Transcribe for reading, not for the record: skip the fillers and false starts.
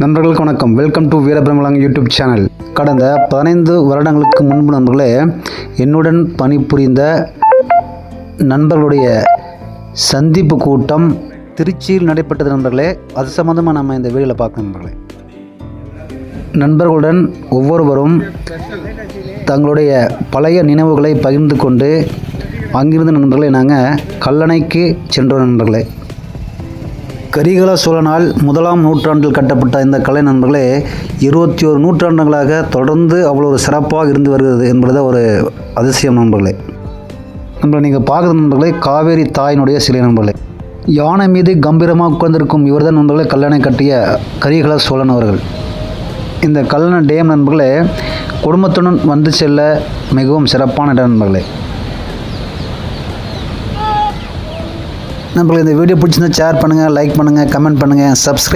நண்பர்களுக்கு வணக்கம். Welcome to வீரபிரமலாங் யூடியூப் சேனல். கடந்த 15 வருடங்களுக்கு முன்பு நண்பர்களே, என்னுடன் பணிபுரிந்த நண்பர்களுடைய சந்திப்பு கூட்டம் திருச்சியில் நடைபெற்றது நண்பர்களே. அது சம்மந்தமாக நம்ம இந்த வீடியோவில் பார்க்கணும் நண்பர்களே. நண்பர்களுடன் ஒவ்வொருவரும் தங்களுடைய பழைய நினைவுகளை பகிர்ந்து கொண்டு அங்கிருந்து நண்பர்களே நாங்கள் கல்லணைக்கு சென்றோம் நண்பர்களே. கரிகால சோழனால் 1ஆம் நூற்றாண்டில் கட்டப்பட்ட இந்த கலை நண்பர்களே 21 நூற்றாண்டுகளாக தொடர்ந்து அவ்வளோ ஒரு சிறப்பாக இருந்து வருகிறது என்பது ஒரு அதிசயம் நண்பர்களே. நீங்கள் பார்க்குற நண்பர்களே காவேரி தாயினுடைய சிலை நண்பர்களே. யானை மீது கம்பீரமாக உட்கார்ந்திருக்கும் இவர்தான் நண்பர்களே கல்லணை கட்டிய கரிகால சோழன் அவர்கள். இந்த கல்லணை டேம் நண்பர்களே குடும்பத்துடன் வந்து செல்ல மிகவும் சிறப்பான இடம் நண்பர்களே. நம்மளுக்கு இந்த வீடியோ பிடிச்சிருந்தா ஷேர் பண்ணுங்கள், லைக் பண்ணுங்கள், கமெண்ட் பண்ணுங்கள், சப்ஸ்கிரைப்